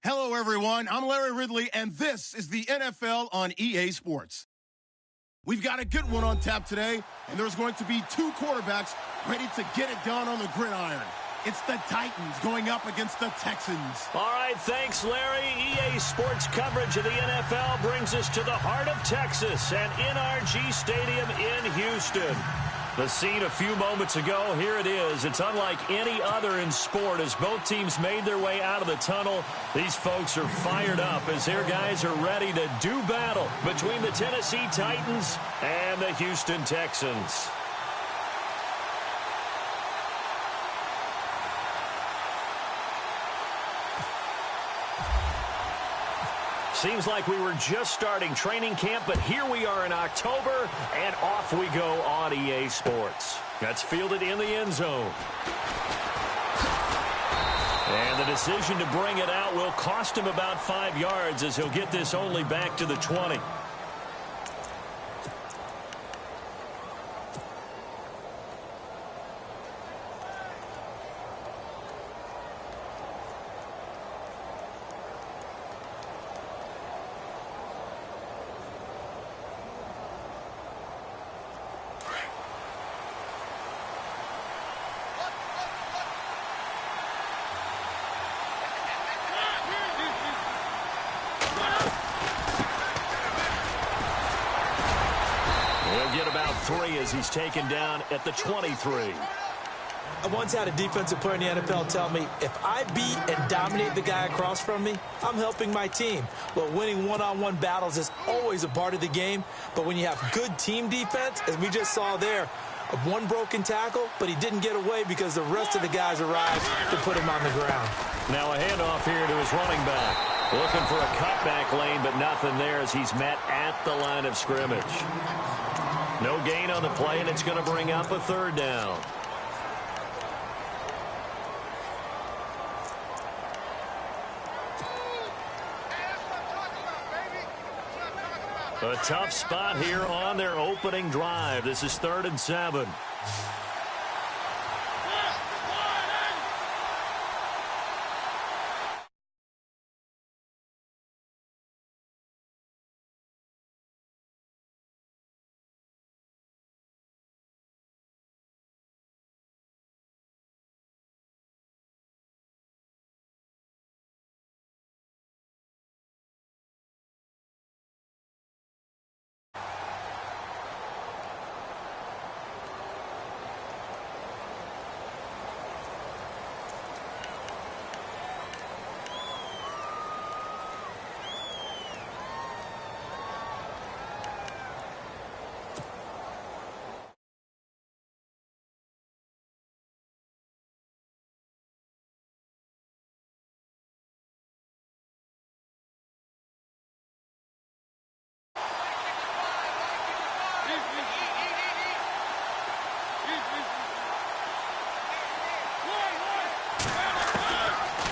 Hello, everyone. I'm Larry Ridley, and this is the NFL on EA Sports. We've got a good one on tap today, and there's going to be two quarterbacks ready to get it done on the gridiron. It's the Titans going up against the Texans. All right, thanks, Larry. EA Sports coverage of the NFL brings us to the heart of Texas and NRG Stadium in Houston. The scene a few moments ago, here it is. It's unlike any other in sport as both teams made their way out of the tunnel. These folks are fired up as their guys are ready to do battle between the Tennessee Titans and the Houston Texans. Seems like we were just starting training camp, but here we are in October, and off we go on EA Sports. That's fielded in the end zone. And the decision to bring it out will cost him about 5 yards as he'll get this only back to the 20. Get about 3 as he's taken down at the 23. I once had a defensive player in the NFL tell me, if I beat and dominate the guy across from me, I'm helping my team. Well, winning one-on-one battles is always a part of the game, but when you have good team defense, as we just saw there, one broken tackle, but he didn't get away because the rest of the guys arrived to put him on the ground. Now a handoff here to his running back. Looking for a cutback lane, but nothing there as he's met at the line of scrimmage. No gain on the play, and it's going to bring up a third down. A tough spot here on their opening drive. This is 3rd and 7.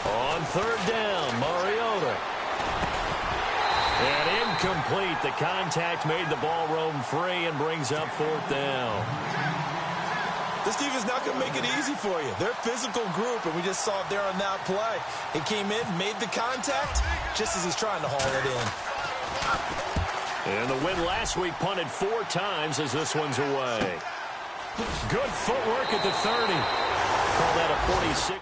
On 3rd down, Mariota. And incomplete. The contact made the ball roam free and brings up 4th down. This defense not going to make it easy for you. They're a physical group, and we just saw it there on that play. He came in, made the contact, just as he's trying to haul it in. And the win last week punted 4 times as this one's away. Good footwork at the 30. Call that a 46.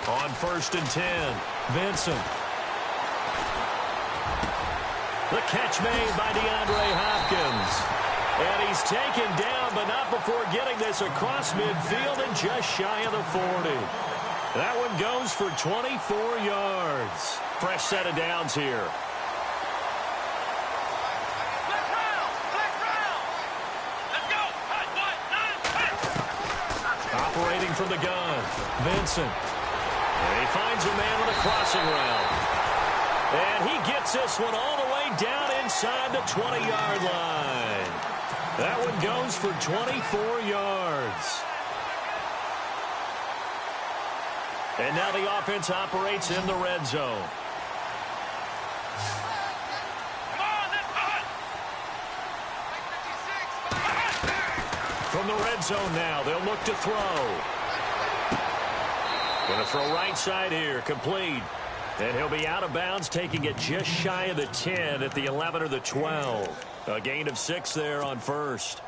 On 1st and 10, Vincent. The catch made by DeAndre Hopkins. And he's taken down, but not before getting this across midfield and just shy of the 40. That one goes for 24 yards. Fresh set of downs here. Operating from the gun, Vincent. And he finds a man with a crossing route. And he gets this one all the way down inside the 20-yard line. That one goes for 24 yards. And now the offense operates in the red zone. From the red zone now, they'll look to throw. Going to throw right side here, complete. And he'll be out of bounds, taking it just shy of the 10 at the 11 or the 12. A gain of 6 there on first.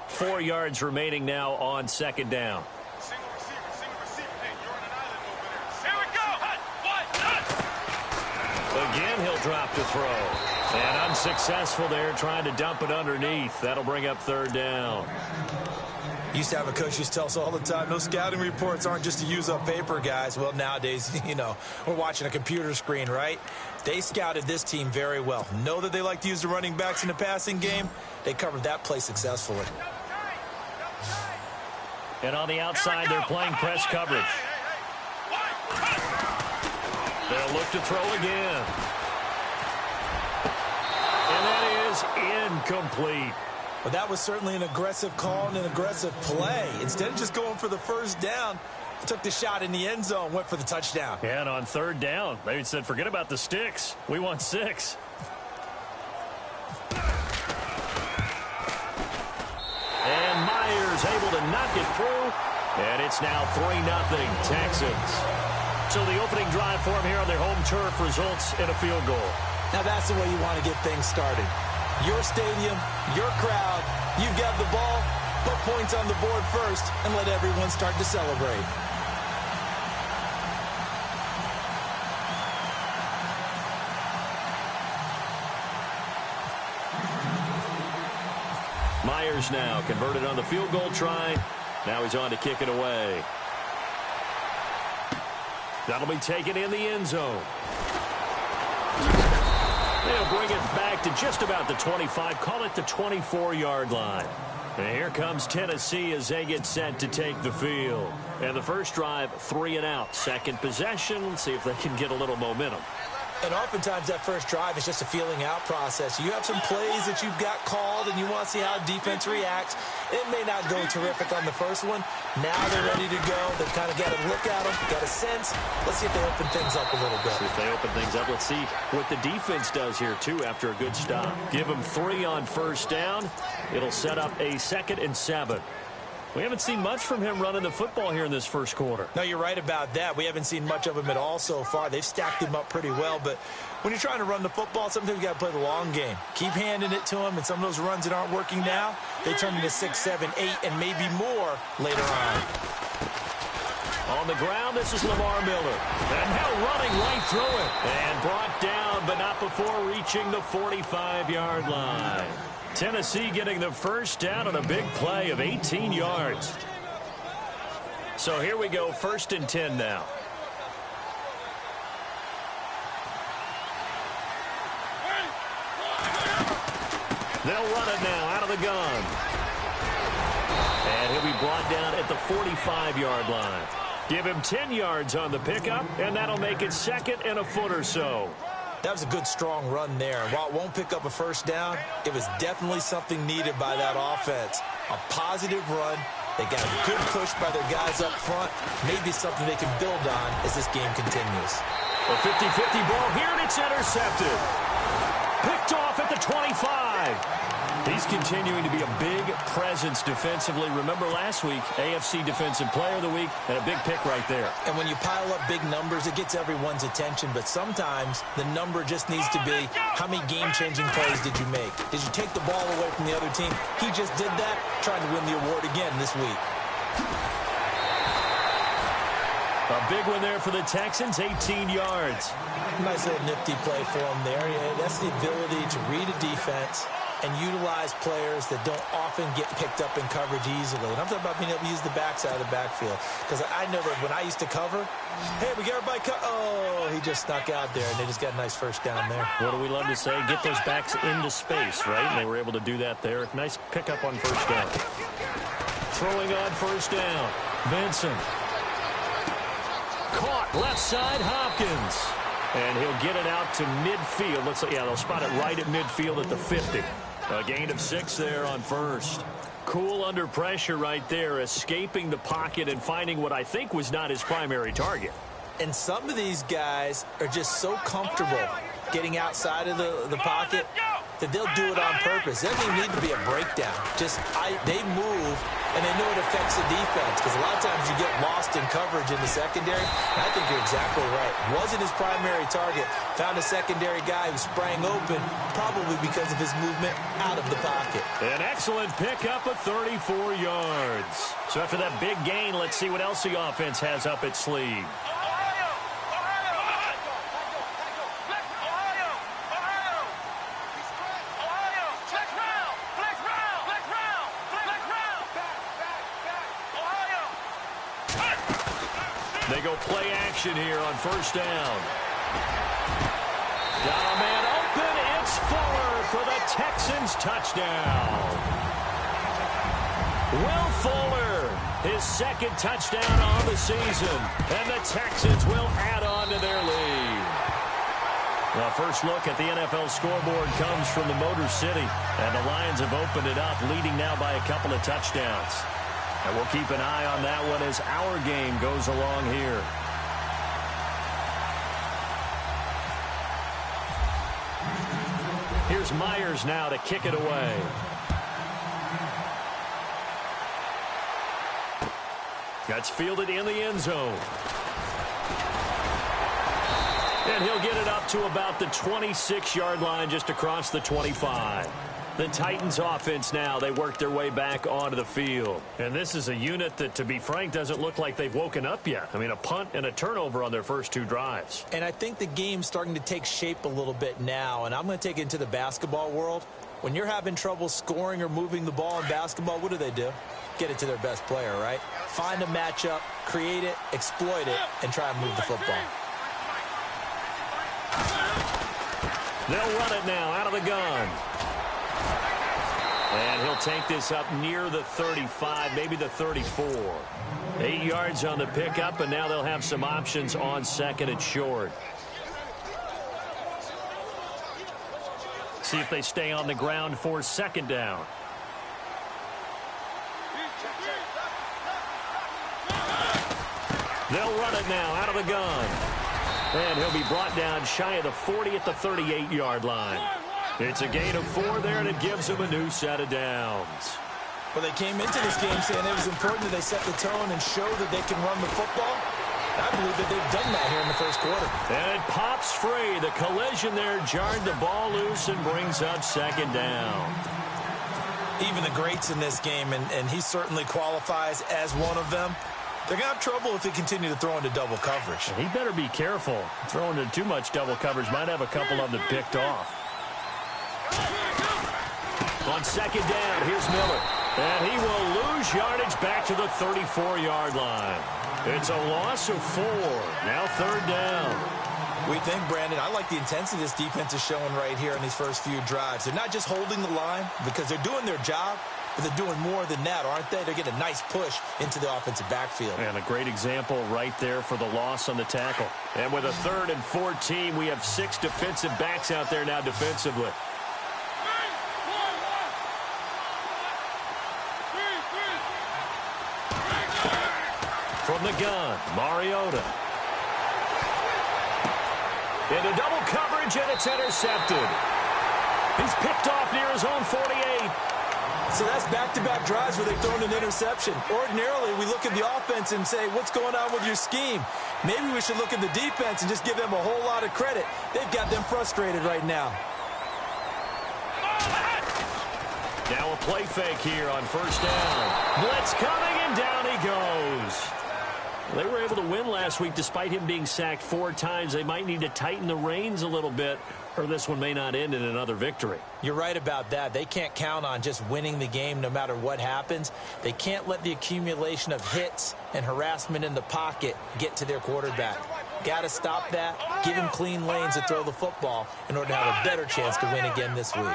4 yards remaining now on second down. Single receiver. Hey, you're on an island over there. Here we go. Hut. Again, he'll drop to throw. And unsuccessful there, trying to dump it underneath. That'll bring up third down. Used to have a coach used to tell us all the time, no scouting reports aren't just to use up paper, guys. Well, nowadays, we're watching a computer screen, right? They scouted this team very well. Know that they like to use the running backs in the passing game. They covered that play successfully. And on the outside, they're playing press coverage. They'll look to throw again. And that is incomplete. But that was certainly an aggressive call and an aggressive play. Instead of just going for the first down, took the shot in the end zone, went for the touchdown. And on third down, they said, forget about the sticks. We want 6. And Myers able to knock it through. And it's now 3-0 Texans. So the opening drive for them here on their home turf results in a field goal. Now that's the way you want to get things started. Your stadium, your crowd, you've got the ball, put points on the board first, and let everyone start to celebrate. Myers now converted on the field goal try. Now he's on to kick it away. That'll be taken in the end zone. They'll bring it back to just about the 25. Call it the 24-yard line. And here comes Tennessee as they get set to take the field. And the first drive, 3 and out. Second possession. Let's see if they can get a little momentum. And oftentimes that first drive is just a feeling out process. You have some plays that you've got called and you want to see how defense reacts. It may not go terrific on the first one. Now they're ready to go. They've kind of got a look at them, got a sense. Let's see if they open things up a little bit. See if they open things up. Let's see what the defense does here, too, after a good stop. Give them 3 on first down. It'll set up a 2nd and 7. We haven't seen much from him running the football here in this first quarter. No, you're right about that. We haven't seen much of him at all so far. They've stacked him up pretty well, but when you're trying to run the football, sometimes you got to play the long game. Keep handing it to him, and some of those runs that aren't working now, they turn into 6, 7, 8, and maybe more later on. On the ground, this is Lamar Miller. And now running right through it. And brought down, but not before reaching the 45-yard line. Tennessee getting the first down on a big play of 18 yards. So here we go, 1st and 10 now. They'll run it now out of the gun. And he'll be brought down at the 45-yard line. Give him 10 yards on the pickup, and that'll make it 2nd and a foot or so. That was a good, strong run there. While it won't pick up a first down, it was definitely something needed by that offense. A positive run. They got a good push by their guys up front. Maybe something they can build on as this game continues. A 50-50 ball here, and it's intercepted. Picked off at the 25. He's continuing to be a big presence defensively. Remember last week, AFC Defensive Player of the Week, and a big pick right there. And when you pile up big numbers, it gets everyone's attention. But sometimes the number just needs to be, how many game-changing plays did you make? Did you take the ball away from the other team? He just did that, trying to win the award again this week. A big one there for the Texans, 18 yards. Nice little nifty play for him there. Yeah, that's the ability to read a defense and utilize players that don't often get picked up in coverage easily. And I'm talking about being able to use the backside of the backfield. Because I know that when I used to cover, hey, we got everybody oh, he just snuck out there, and they just got a nice first down there. What do we love to say? Get those backs into space, right? And they were able to do that there. Nice pickup on first down. Throwing on first down. Benson. Caught left side, Hopkins. And he'll get it out to midfield. Looks like, yeah, they'll spot it right at midfield at the 50. A gain of 6 there on first. Cool under pressure right there, escaping the pocket and finding what I think was not his primary target. And some of these guys are just so comfortable getting outside of the pocket that they'll do it on purpose. It doesn't even need to be a breakdown. They move, and they know it affects the defense, because a lot of times you get lost in coverage in the secondary. And I think you're exactly right. Wasn't his primary target. Found a secondary guy who sprang open, probably because of his movement out of the pocket. An excellent pickup of 34 yards. So after that big gain, let's see what else the offense has up its sleeve. They go play action here on first down. Got a man open. It's Fuller for the Texans touchdown. Will Fuller, his second touchdown on the season. And the Texans will add on to their lead. The first look at the NFL scoreboard comes from the Motor City. And the Lions have opened it up, leading now by a couple of touchdowns. And we'll keep an eye on that one as our game goes along here. Here's Myers now to kick it away. That's fielded in the end zone. And he'll get it up to about the 26-yard line, just across the 25. The Titans offense now, they work their way back onto the field. And this is a unit that, to be frank, doesn't look like they've woken up yet. I mean, a punt and a turnover on their first 2 drives. And I think the game's starting to take shape a little bit now. And I'm going to take it into the basketball world. When you're having trouble scoring or moving the ball in basketball, what do? Get it to their best player, right? Find a matchup, create it, exploit it, and try and move the football. They'll run it now out of the gun. And he'll take this up near the 35, maybe the 34. 8 yards on the pickup, and now they'll have some options on second and short. See if they stay on the ground for second down. They'll run it now out of the gun. And he'll be brought down shy of the 40 at the 38-yard line. It's a gain of 4 there, and it gives them a new set of downs. Well, they came into this game saying it was important that they set the tone and show that they can run the football. I believe that they've done that here in the first quarter. And it pops free. The collision there jarred the ball loose and brings up second down. Even the greats in this game, and he certainly qualifies as one of them, they're going to have trouble if they continue to throw into double coverage. He better be careful. Throwing into too much double coverage might have a couple of them picked off. On second down, here's Miller. And he will lose yardage back to the 34-yard line. It's a loss of 4. Now third down. We think, Brandon, I like the intensity this defense is showing right here in these first few drives. They're not just holding the line because they're doing their job, but they're doing more than that, aren't they? They're getting a nice push into the offensive backfield. And a great example right there for the loss on the tackle. And with a 3rd and 14, we have 6 defensive backs out there now defensively. From the gun, Mariota. Into double coverage, and it's intercepted. He's picked off near his own 48. So that's back-to-back drives where they've thrown an interception. Ordinarily, we look at the offense and say, what's going on with your scheme? Maybe we should look at the defense and just give them a whole lot of credit. They've got them frustrated right now. Now a play fake here on first down. Blitz coming, and down he goes. They were able to win last week despite him being sacked 4 times. They might need to tighten the reins a little bit, or this one may not end in another victory. You're right about that. They can't count on just winning the game no matter what happens. They can't let the accumulation of hits and harassment in the pocket get to their quarterback. Got to stop that, give him clean lanes to throw the football in order to have a better chance to win again this week.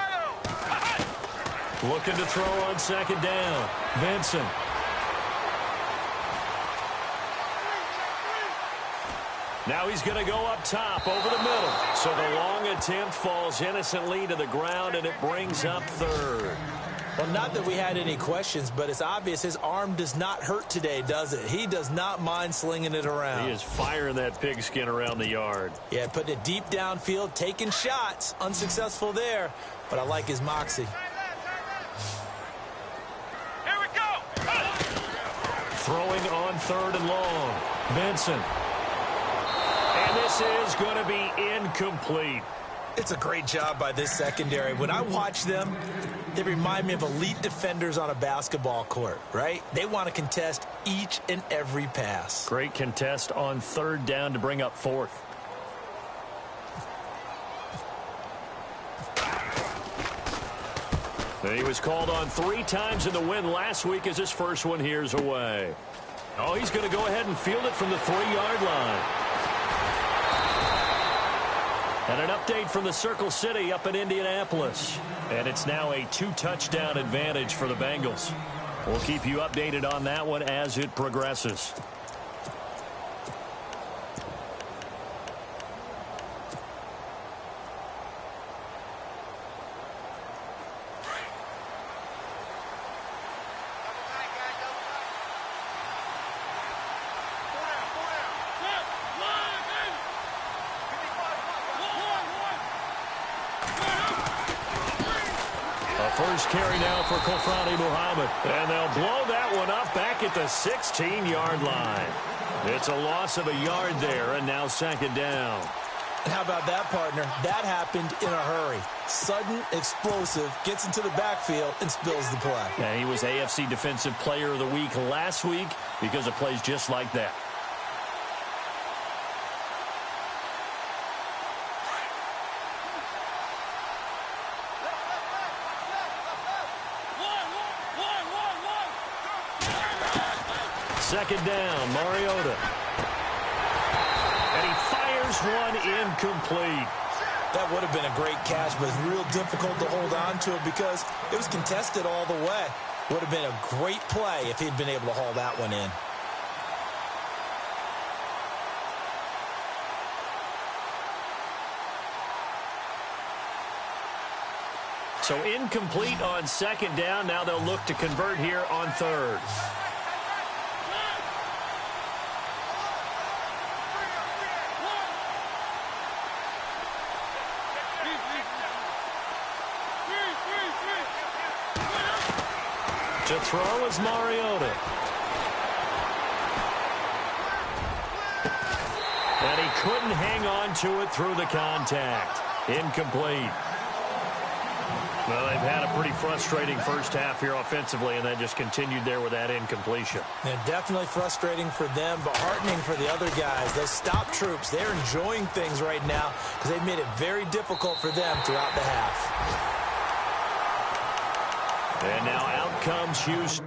Looking to throw on second down. Now he's going to go up top over the middle. So the long attempt falls innocently to the ground, and it brings up third. Well, not that we had any questions, but it's obvious his arm does not hurt today, does it? He does not mind slinging it around. He is firing that pigskin around the yard. Yeah, putting it deep downfield, taking shots. Unsuccessful there, but I like his moxie. Here we go. Throwing on third and long. Vincent. And this is going to be incomplete. It's a great job by this secondary. When I watch them, they remind me of elite defenders on a basketball court, right? They want to contest each and every pass. Great contest on third down to bring up fourth. He was called on 3 times in the win last week as his first one here's away. Oh, he's going to go ahead and field it from the 3-yard line. And an update from the Circle City up in Indianapolis. And it's now a 2-touchdown advantage for the Bengals. We'll keep you updated on that one as it progresses. First carry now for Kofrani Muhammad. And they'll blow that one up back at the 16-yard line. It's a loss of a yard there, and now second down. And how about that, partner? That happened in a hurry. Sudden, explosive, gets into the backfield, and spills the play. Yeah, he was AFC Defensive Player of the Week last week because of plays just like that. Second down, Mariota. And he fires one incomplete. That would have been a great catch, but it's real difficult to hold on to it because it was contested all the way. Would have been a great play if he'd been able to haul that one in. So incomplete on second down. Now they'll look to convert here on third. To throw is Mariota. And he couldn't hang on to it through the contact. Incomplete. Well, they've had a pretty frustrating first half here offensively, and then just continued there with that incompletion. Yeah, definitely frustrating for them, but heartening for the other guys. Those stop troops, they're enjoying things right now because they've made it very difficult for them throughout the half. And now out comes Houston.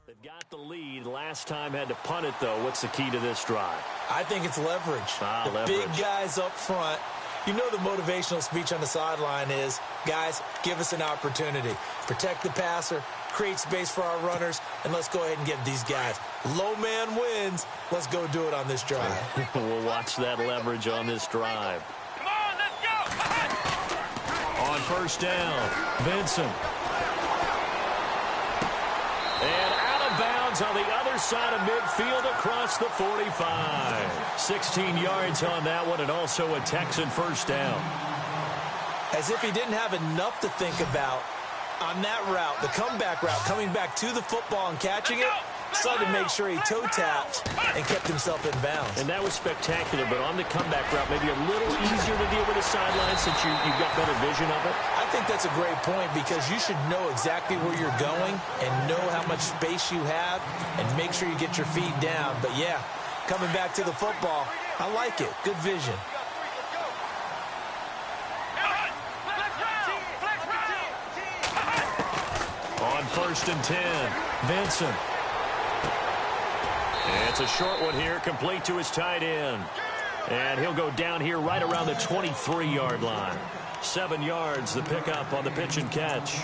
They've got the lead. Last time had to punt it, though. What's the key to this drive? I think it's leverage. The leverage. Big guys up front. You know the motivational speech on the sideline is, guys, give us an opportunity. Protect the passer, create space for our runners, and let's go ahead and give these guys. Low man wins. Let's go do it on this drive. We'll watch that leverage on this drive. Come on, let's go. On first down, Vincent. And out of bounds on the other side of midfield across the 45. 16 yards on that one, and also a Texan first down. As if he didn't have enough to think about on that route, the comeback route, coming back to the football and catching it, decided to make sure he toe-tapped and kept himself in bounds. And that was spectacular, but on the comeback route, maybe a little easier to deal with the sideline since you've got better vision of it. I think that's a great point because you should know exactly where you're going and know how much space you have and make sure you get your feet down. But, yeah, coming back to the football, I like it. Good vision. 1st and 10. Vincent. It's a short one here, complete to his tight end. And he'll go down here right around the 23-yard line. 7 yards, the pickup on the pitch and catch.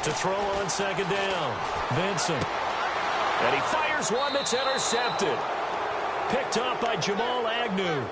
To throw on 2nd down. Vincent. And he fires one that's intercepted. Picked up by Jamal Agnew.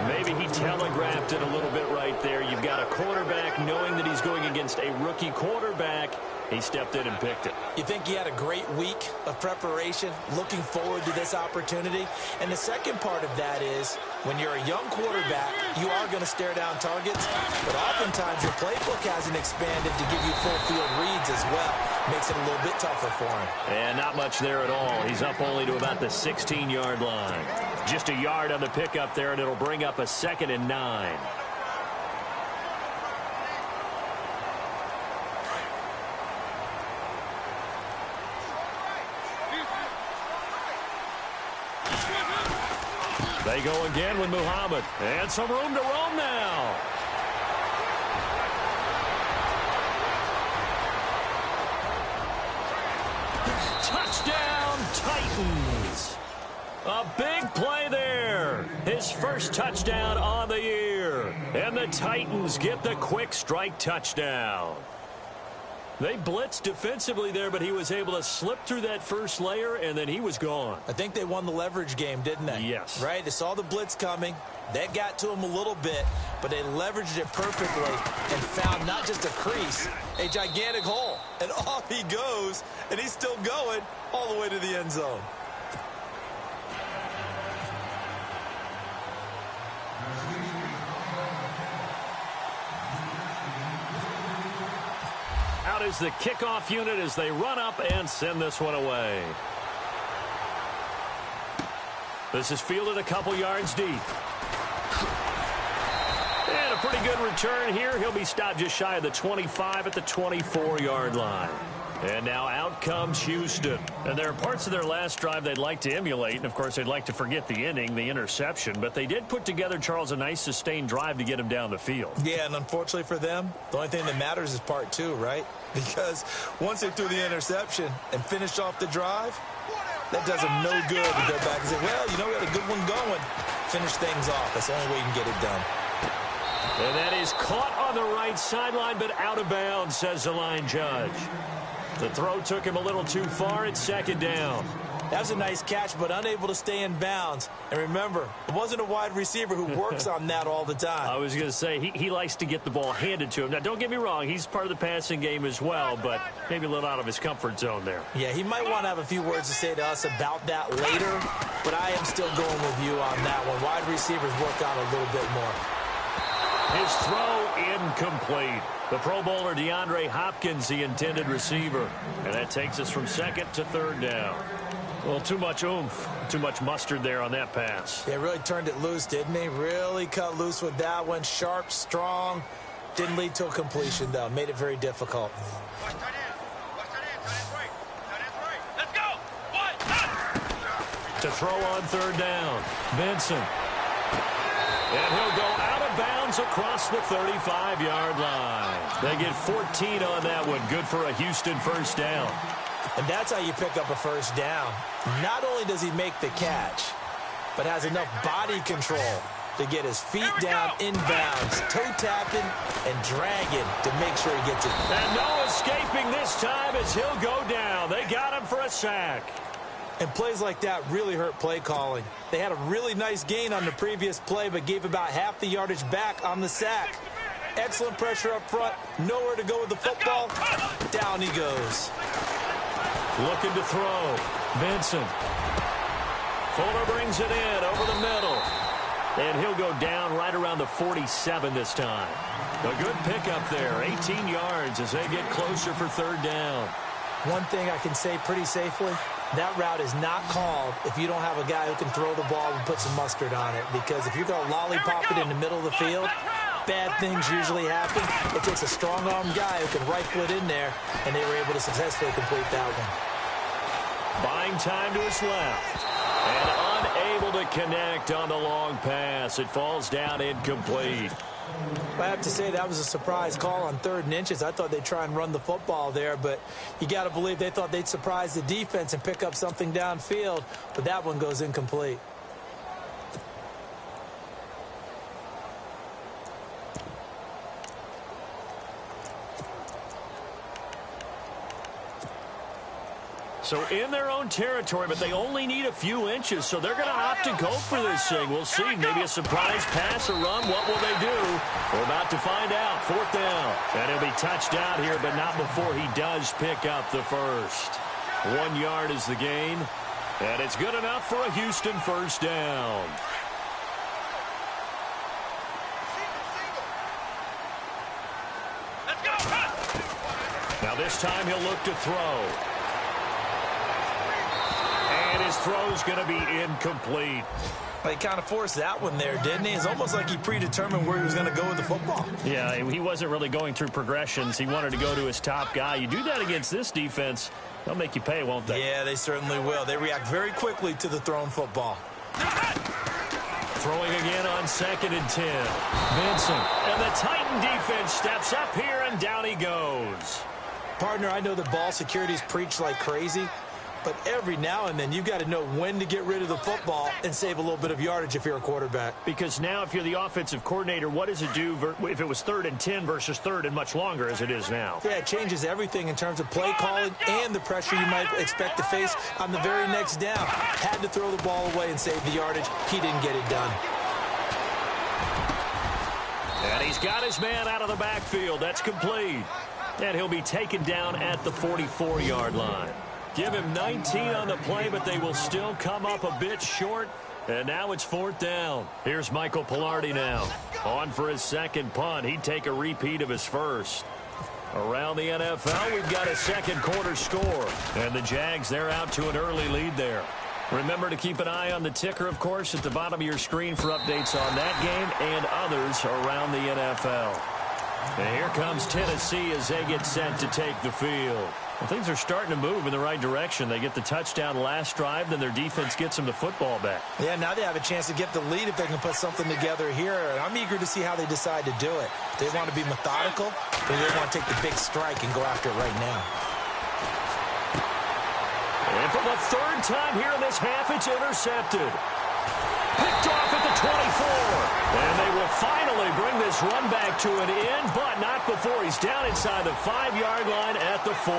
Maybe he telegraphed it a little bit right there. You've got a quarterback knowing that he's going against a rookie quarterback. He stepped in and picked it. You think he had a great week of preparation, looking forward to this opportunity? And the second part of that is, when you're a young quarterback, you are going to stare down targets, but oftentimes your playbook hasn't expanded to give you full field reads as well. Makes it a little bit tougher for him. And not much there at all. He's up only to about the 16-yard line. Just a yard on the pickup there, and it'll bring up a 2nd and 9. They go again with Muhammad. And some room to roam now. Touchdown, Titans. A big play there. His first touchdown on the year. And the Titans get the quick strike touchdown. They blitzed defensively there, but he was able to slip through that first layer, and then he was gone. I think they won the leverage game, didn't they? Yes. Right? They saw the blitz coming. That got to him a little bit, but they leveraged it perfectly and found not just a crease, a gigantic hole. And off he goes, and he's still going all the way to the end zone. Out is the kickoff unit as they run up and send this one away. This is fielded a couple yards deep. And a pretty good return here. He'll be stopped just shy of the 25 at the 24-yard line. And now out comes Houston. And there are parts of their last drive they'd like to emulate. And, of course, they'd like to forget the inning, the interception. But they did put together, Charles, a nice sustained drive to get him down the field. Yeah, and unfortunately for them, the only thing that matters is part 2, right? Because once they threw the interception and finished off the drive, that does them no good to go back and say, well, you know, we had a good one going. Finish things off. That's the only way you can get it done. And that is caught on the right sideline, but out of bounds, says the line judge. The throw took him a little too far. It's 2nd down. That was a nice catch, but unable to stay in bounds. And remember, it wasn't a wide receiver who works on that all the time. I was going to say, he likes to get the ball handed to him. Now, don't get me wrong. He's part of the passing game as well, but maybe a little out of his comfort zone there. Yeah, he might want to have a few words to say to us about that later, but I am still going with you on that one. Wide receivers work on a little bit more. His throw incomplete. The Pro Bowler DeAndre Hopkins, the intended receiver. And that takes us from 2nd to 3rd down. Well, too much oomph, too much mustard there on that pass. Yeah, really turned it loose, didn't he? Really cut loose with that one. Sharp, strong. Didn't lead to a completion, though. Made it very difficult. Watch that in. Watch that in. That is right. That is right. Let's go. One. To throw on 3rd down. Vincent. And he'll go out of bounds across the 35-yard line. They get 14 on that one. Good for a Houston first down. And that's how you pick up a first down. Not only does he make the catch, but has enough body control to get his feet down inbounds, toe tapping and dragging to make sure he gets it. And no escaping this time as he'll go down. They got him for a sack. And plays like that really hurt play calling. They had a really nice gain on the previous play, but gave about half the yardage back on the sack. Excellent pressure up front. Nowhere to go with the football. Down he goes. Looking to throw. Vincent. Fuller brings it in over the middle. And he'll go down right around the 47 this time. A good pickup there. 18 yards as they get closer for 3rd down. One thing I can say pretty safely, that route is not called if you don't have a guy who can throw the ball and put some mustard on it. Because if you're going to lollipop it in the middle of the field, bad things usually happen. It takes a strong-arm guy who can rifle it in there, and they were able to successfully complete that one. Buying time to his left. And unable to connect on the long pass. It falls down incomplete. I have to say that was a surprise call on 3rd and inches. I thought they'd try and run the football there, but you got to believe they thought they'd surprise the defense and pick up something downfield, but that one goes incomplete. So in their own territory, but they only need a few inches, so they're going to opt to go for this thing. We'll see. Maybe a surprise pass or run. What will they do? We're about to find out. 4th down. And he'll be touched out here, but not before he does pick up the first. 1 yard is the gain, and it's good enough for a Houston first down. Let's go. Now this time he'll look to throw. And his throw's going to be incomplete. He kind of forced that one there, didn't he? It's almost like he predetermined where he was going to go with the football. Yeah, he wasn't really going through progressions. He wanted to go to his top guy. You do that against this defense, they'll make you pay, won't they? Yeah, they certainly will. They react very quickly to the thrown football. Throwing again on 2nd and 10. Vincent. And the Titan defense steps up here, and down he goes. Partner, I know the ball security's preached like crazy, but every now and then you've got to know when to get rid of the football and save a little bit of yardage if you're a quarterback. Because now if you're the offensive coordinator, what does it do if it was 3rd and 10 versus 3rd and much longer as it is now? Yeah, it changes everything in terms of play calling and the pressure you might expect to face on the very next down. Had to throw the ball away and save the yardage. He didn't get it done. And he's got his man out of the backfield. That's complete. And he'll be taken down at the 44-yard line. Give him 19 on the play, but they will still come up a bit short. And now it's 4th down. Here's Michael Palardy now. On for his second punt. He'd take a repeat of his first. Around the NFL, we've got a second quarter score. And the Jags, they're out to an early lead there. Remember to keep an eye on the ticker, of course, at the bottom of your screen for updates on that game and others around the NFL. And here comes Tennessee as they get set to take the field. Well, things are starting to move in the right direction. They get the touchdown last drive, then their defense gets them the football back. Yeah, now they have a chance to get the lead if they can put something together here. And I'm eager to see how they decide to do it. They want to be methodical, or they want to take the big strike and go after it right now. And for the 3rd time here in this half, it's intercepted. Picked off at the 24. And they will finally bring this run back to an end, but not before he's down inside the 5-yard line at the 4.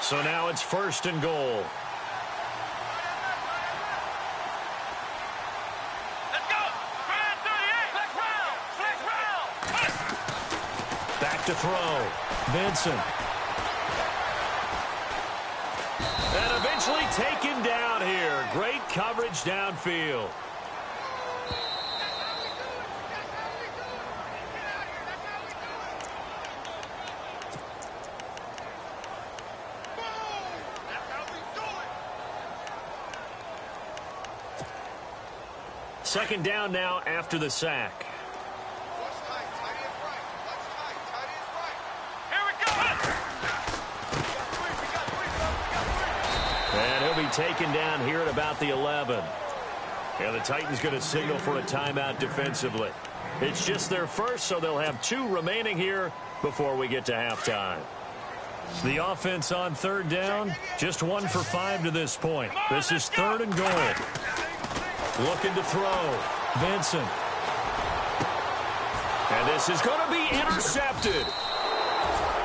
So now it's 1st and goal. To throw. Vincent. And eventually taken down here. Great coverage downfield. Second down now after the sack. Taken down here at about the 11. Yeah, the Titans going to signal for a timeout defensively. It's just their first, so they'll have 2 remaining here before we get to halftime. The offense on 3rd down, just 1 for 5 to this point. This is 3rd and goal. Looking to throw. Vincent. And this is going to be intercepted.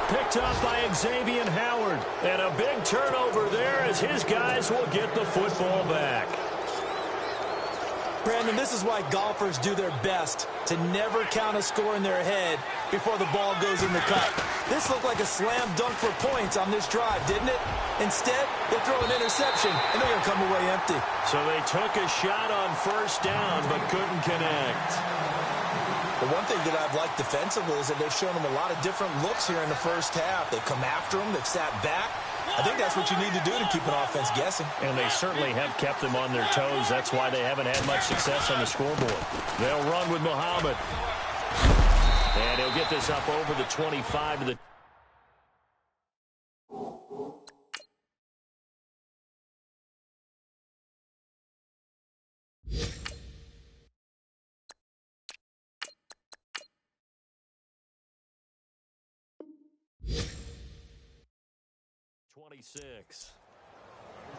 Picked up by Xavier Howard. And a big turnover there as his guys will get the football back. Brandon, this is why golfers do their best to never count a score in their head before the ball goes in the cup. This looked like a slam dunk for points on this drive, didn't it? Instead, they throw an interception, and they're going to come away empty. So they took a shot on 1st down, but couldn't connect. The one thing that I've liked defensively is that they've shown them a lot of different looks here in the first half. They've come after them, they've sat back, I think that's what you need to do to keep an offense guessing. And they certainly have kept them on their toes. That's why they haven't had much success on the scoreboard. They'll run with Muhammad. And he'll get this up over the 25 to the...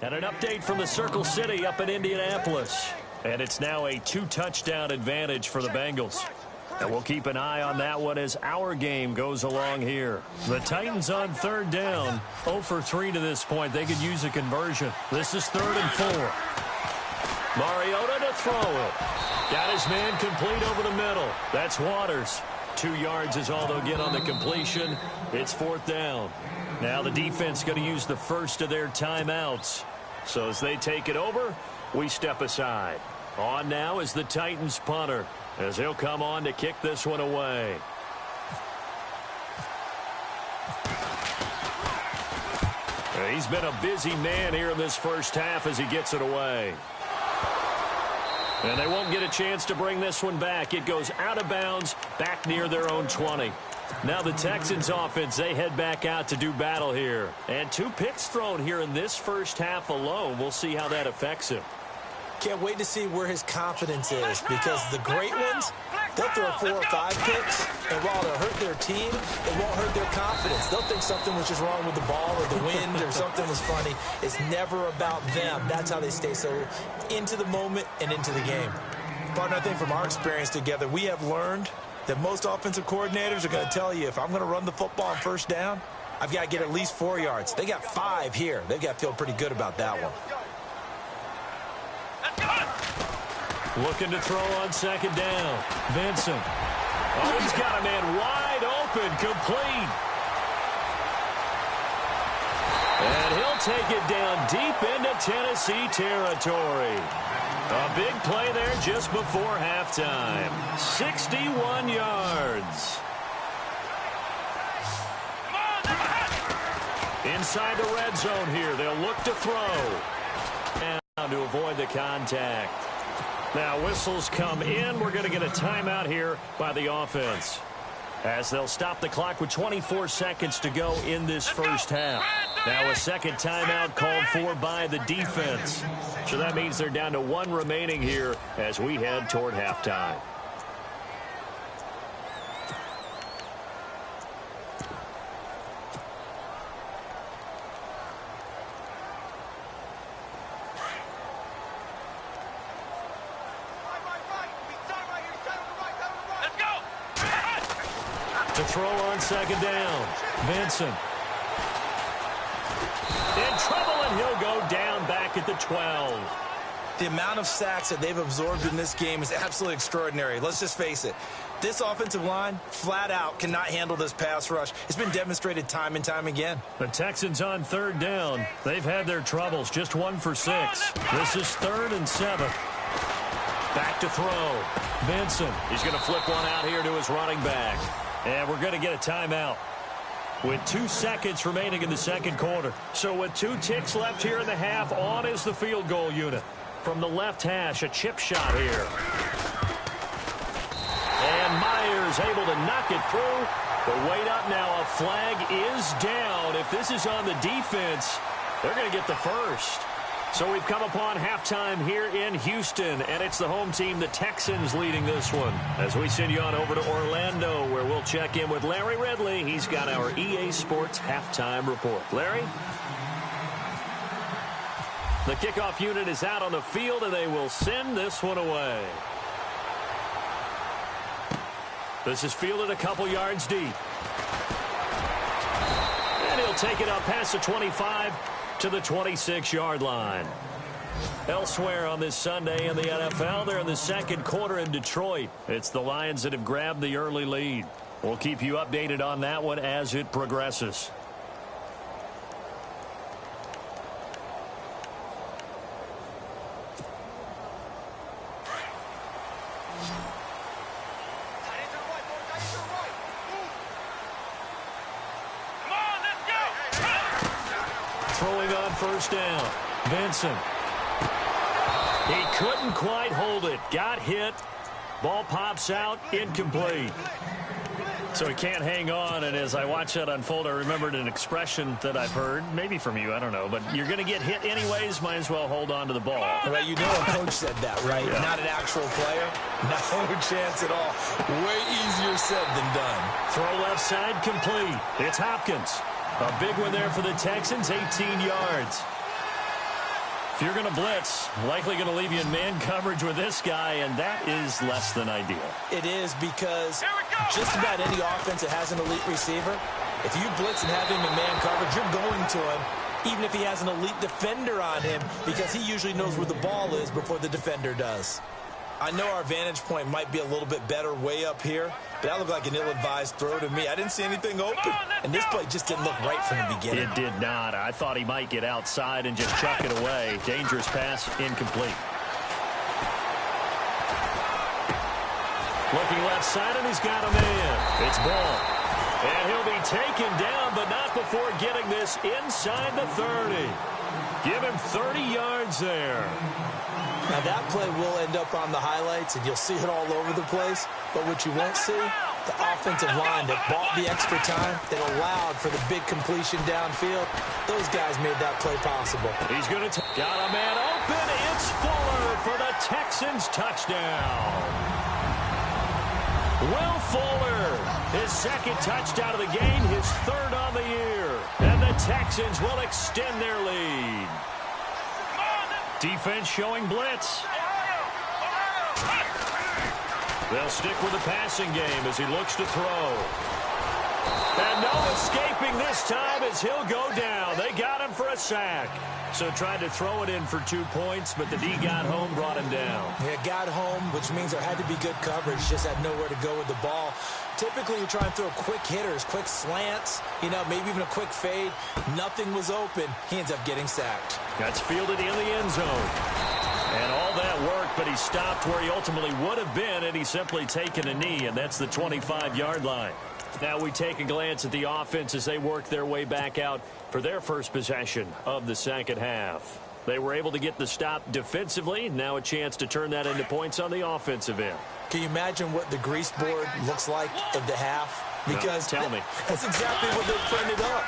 And an update from the Circle City up in Indianapolis. And it's now a 2-touchdown advantage for the Bengals. And we'll keep an eye on that one as our game goes along here. The Titans on 3rd down. 0 for 3 to this point. They could use a conversion. This is 3rd and 4. Mariota to throw it. Got his man complete over the middle. That's Waters. 2 yards is all they'll get on the completion. It's 4th down. Now the defense going to use the first of their timeouts. So as they take it over, we step aside. On now is the Titans punter, as he'll come on to kick this one away. He's been a busy man here in this first half as he gets it away. And they won't get a chance to bring this one back. It goes out of bounds, back near their own 20. Now the Texans offense, they head back out to do battle here. And 2 picks thrown here in this first half alone. We'll see how that affects him. Can't wait to see where his confidence is, because the great ones, they'll throw 4 or 5 picks, and while it'll hurt their team, it won't hurt their confidence. They'll think something was just wrong with the ball or the wind or something was funny. It's never about them. That's how they stay so into the moment and into the game. Partner, I think from our experience together, we have learned that most offensive coordinators are going to tell you, if I'm going to run the football on 1st down, I've got to get at least 4 yards. They got 5 here. They've got to feel pretty good about that one. Looking to throw on 2nd down. Vincent. Oh, he's got a man wide open, complete. And he'll take it down deep into Tennessee territory. A big play there just before halftime. 61 yards. Inside the red zone here. They'll look to throw. And to avoid the contact. Now whistles come in. We're going to get a timeout here by the offense, as they'll stop the clock with 24 seconds to go in this first half. Now a second timeout called for by the defense. So that means they're down to 1 remaining here as we head toward halftime. To throw on 2nd down. Vincent. In trouble, and he'll go down back at the 12. The amount of sacks that they've absorbed in this game is absolutely extraordinary. Let's just face it. This offensive line, flat out, cannot handle this pass rush. It's been demonstrated time and time again. The Texans on 3rd down. They've had their troubles. Just 1 for 6. This is 3rd and 7. Back to throw. Vincent. He's going to flip one out here to his running back. And we're going to get a timeout with 2 seconds remaining in the second quarter. So with 2 ticks left here in the half, on is the field goal unit. From the left hash, a chip shot here. And Myers able to knock it through. But wait up now, a flag is down. If this is on the defense, they're going to get the first. So we've come upon halftime here in Houston, and it's the home team, the Texans, leading this one. As we send you on over to Orlando, where we'll check in with Larry Ridley. He's got our EA Sports halftime report. Larry? The kickoff unit is out on the field, and they will send this one away. This is fielded a couple yards deep. And he'll take it up past the 25 to the 26-yard line. Elsewhere on this Sunday in the NFL, they're in the second quarter in Detroit. It's the Lions that have grabbed the early lead. We'll keep you updated on that one as it progresses. throwing on first down. Vincent. He couldn't quite hold it. Got hit. Ball pops out. Incomplete. So he can't hang on, and as I watch that unfold, I remembered an expression that I've heard, maybe from you, I don't know, but you're going to get hit anyways, might as well hold on to the ball. Well, you know a coach said that, right? Yeah. Not an actual player. No chance at all. Way easier said than done. Throw left side, complete. It's Hopkins. A big one there for the Texans, 18 yards. If you're going to blitz, likely going to leave you in man coverage with this guy, and that is less than ideal. It is because just about any offense that has an elite receiver, if you blitz and have him in man coverage, you're going to him, even if he has an elite defender on him, because he usually knows where the ball is before the defender does. I know our vantage point might be a little bit better way up here, but that looked like an ill-advised throw to me. I didn't see anything open, and this play just didn't look right from the beginning. It did not. I thought he might get outside and just chuck it away. Dangerous pass, incomplete. Looking left side, and he's got a man. It's Ball. And he'll be taken down, but not before getting this inside the 30. Give him 30 yards there. Now, that play will end up on the highlights, and you'll see it all over the place. But what you won't see, the offensive line that bought the extra time, that allowed for the big completion downfield, those guys made that play possible. He's going to got a man open. It's Fuller for the Texans touchdown. Will Fuller, his second touchdown of the game, his third on the year. And the Texans will extend their lead. Defense showing blitz. They'll stick with the passing game as he looks to throw. And no escaping this time as he'll go down. They got him for a sack. So tried to throw it in for 2 points, but the D got home, brought him down. Yeah, got home, which means there had to be good coverage. Just had nowhere to go with the ball. Typically, you try and throw quick hitters, quick slants, maybe even a quick fade. Nothing was open. He ends up getting sacked. That's fielded in the end zone. And all that worked, but he stopped where he ultimately would have been, and he's simply taken a knee, and that's the 25-yard line. Now we take a glance at the offense as they work their way back out for their first possession of the second half. They were able to get the stop defensively. Now a chance to turn that into points on the offensive end. Can you imagine what the grease board looks like at the half? Because tell me. That's exactly what they printed up.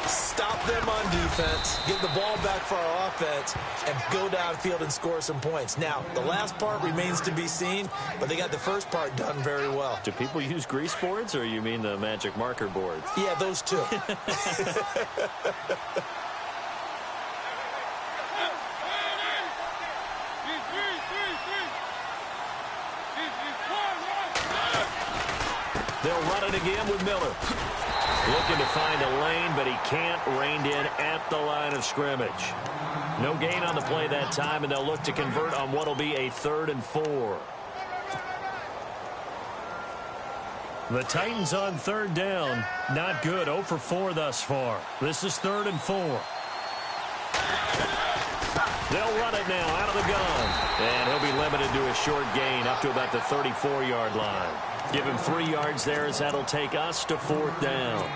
Stop them on defense, get the ball back for our offense, and go downfield and score some points. Now, the last part remains to be seen, but they got the first part done very well. Do people use grease boards, or you mean the magic marker boards? Yeah, those two. They'll run it again with Miller. Looking to find a lane, but he can't. Reined in at the line of scrimmage. No gain on the play that time, and they'll look to convert on what will be a 3rd and 4. The Titans on 3rd down. Not good. 0 for 4 thus far. This is 3rd and 4. They'll run it now out of the gun. And he'll be limited to a short gain up to about the 34-yard line. Give him 3 yards there as that'll take us to 4th down.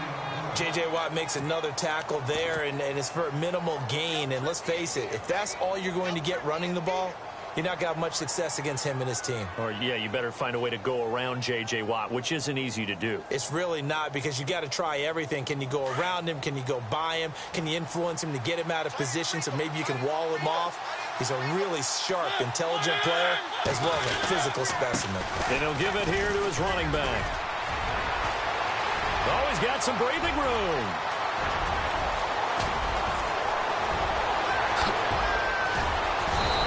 J.J. Watt makes another tackle there, and it's for a minimal gain. And let's face it, if that's all you're going to get running the ball, you're not going to have much success against him and his team. Or, yeah, you better find a way to go around J.J. Watt, which isn't easy to do. It's really not, because you got to try everything. Can you go around him? Can you go by him? Can you influence him to get him out of position so maybe you can wall him off? He's a really sharp, intelligent player, as well as a physical specimen. And he'll give it here to his running back. Oh, he's got some breathing room.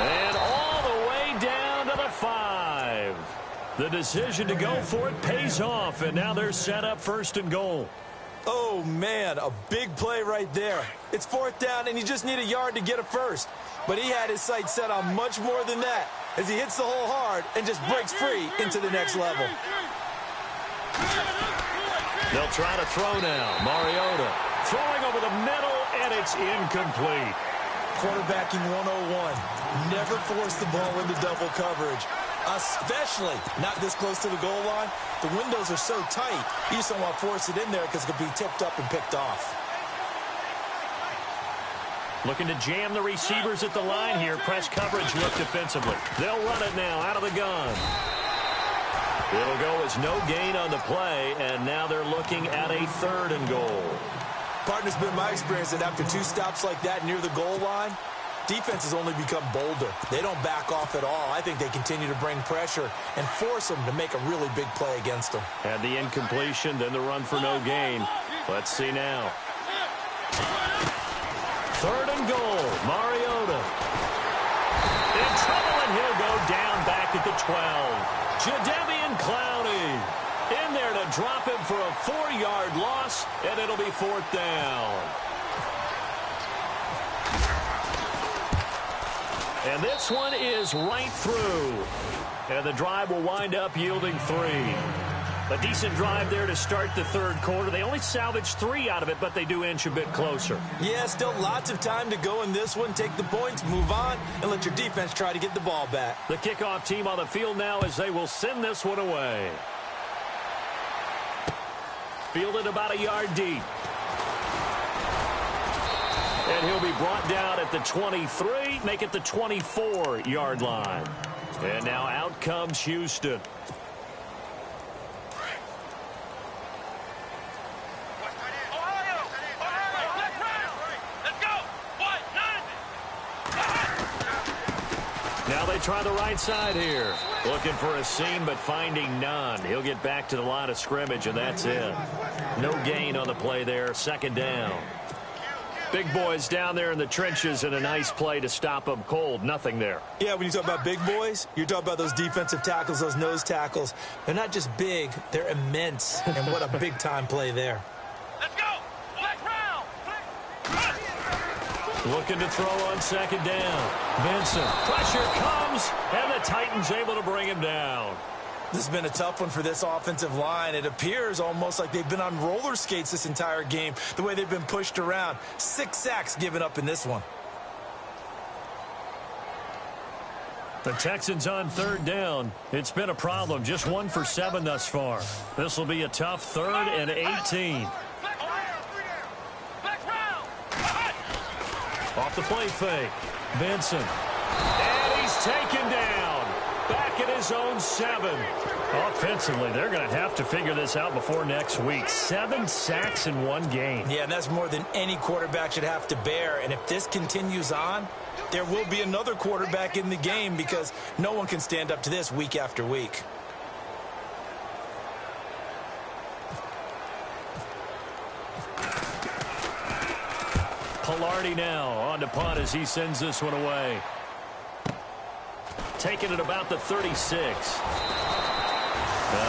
And all the way down to the 5. The decision to go for it pays off, and now they're set up 1st and goal. Oh, man, a big play right there. It's 4th down, and you just need a yard to get a first. But he had his sights set on much more than that as he hits the hole hard and just breaks free into the next level. They'll try to throw now. Mariota throwing over the middle, and it's incomplete. Quarterbacking 101. Never force the ball into double coverage, especially not this close to the goal line. The windows are so tight, you just don't want to force it in there because it could be tipped up and picked off. Looking to jam the receivers at the line here. Press coverage look defensively. They'll run it now out of the gun. It'll go as no gain on the play, and now they're looking at a 3rd and goal. Partner's been my experience that after 2 stops like that near the goal line, defense has only become bolder. They don't back off at all. I think they continue to bring pressure and force them to make a really big play against them. Had the incompletion, then the run for no gain. Let's see now. 3rd and goal, Mariota. In trouble, and he'll go down back at the 12. Jadeveon Clowney in there to drop him for a 4-yard loss, and it'll be 4th down. And this one is right through. And the drive will wind up yielding 3. A decent drive there to start the 3rd quarter. They only salvaged 3 out of it, but they do inch a bit closer. Yeah, still lots of time to go in this one. Take the points, move on, and let your defense try to get the ball back. The kickoff team on the field now as they will send this one away. Fielded about a yard deep. And he'll be brought down at the 23, make it the 24-yard line. And now out comes Houston. Now they try the right side here. Looking for a seam, but finding none. He'll get back to the line of scrimmage, and that's it. No gain on the play there. 2nd down. Big boys down there in the trenches, and a nice play to stop them cold. Nothing there. Yeah, when you talk about big boys, you're talking about those defensive tackles, those nose tackles. They're not just big, they're immense. And what a big-time play there. Let's go! Black round! Looking to throw on 2nd down. Vincent. Pressure comes, and the Titans able to bring him down. This has been a tough one for this offensive line. It appears almost like they've been on roller skates this entire game, the way they've been pushed around. 6 sacks given up in this one. The Texans on 3rd down. It's been a problem. Just 1 for 7 thus far. This will be a tough 3rd and 18. Off the play fake. Vincent. And he's taken down. Back at his own 7. Offensively, they're going to have to figure this out before next week. 7 sacks in 1 game. Yeah, and that's more than any quarterback should have to bear. And if this continues on, there will be another quarterback in the game because no one can stand up to this week after week. Palardy now on to punt as he sends this one away. Taking it about the 36.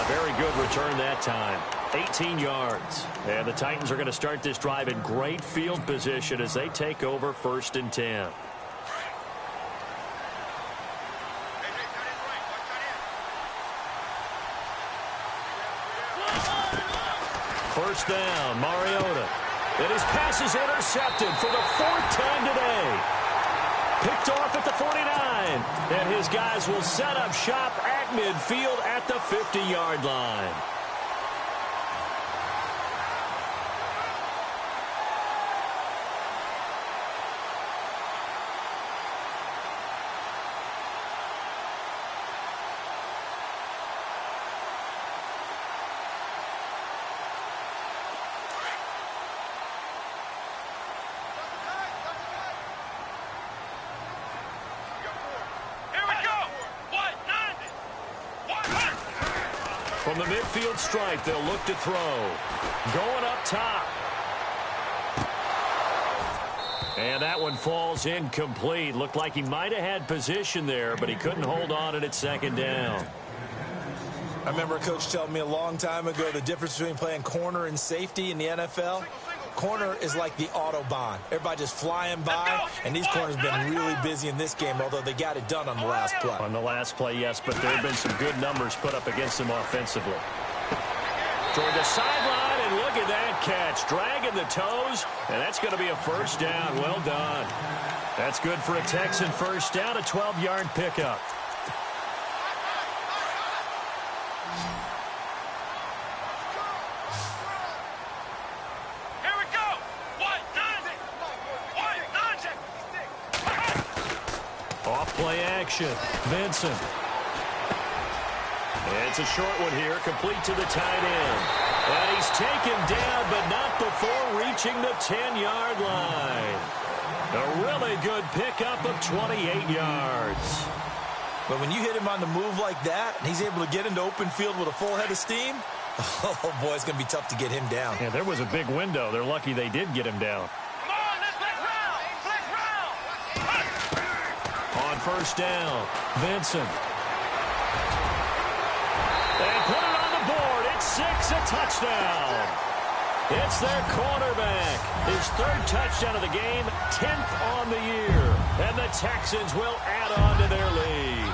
Very good return that time. 18 yards. And the Titans are going to start this drive in great field position as they take over 1st and 10. First down, Mariota. And his pass is intercepted for the 4th time today. Picked off at the 49. And his guys will set up shop at midfield at the 50-yard line. From the midfield stripe, they'll look to throw. Going up top. And that one falls incomplete. Looked like he might have had position there, but he couldn't hold on at 2nd down. I remember a coach telling me a long time ago the difference between playing corner and safety in the NFL. Corner is like the Autobahn. Everybody just flying by, and these corners have been really busy in this game, although they got it done on the last play. On the last play, yes, but there have been some good numbers put up against them offensively. Toward the sideline, and look at that catch. Dragging the toes, and that's going to be a 1st down. Well done. That's good for a Texan 1st down, a 12-yard pickup. play action. Vincent. It's a short one here, complete to the tight end. And he's taken down, but not before reaching the 10-yard line. A really good pickup of 28 yards. But when you hit him on the move like that, and he's able to get into open field with a full head of steam, oh, boy, it's going to be tough to get him down. Yeah, there was a big window. They're lucky they did get him down. Come on, let's flex round. On first down, Vincent. They put it on the board. It's 6, a touchdown. It's their quarterback. His 3rd touchdown of the game, 10th on the year. And the Texans will add on to their lead.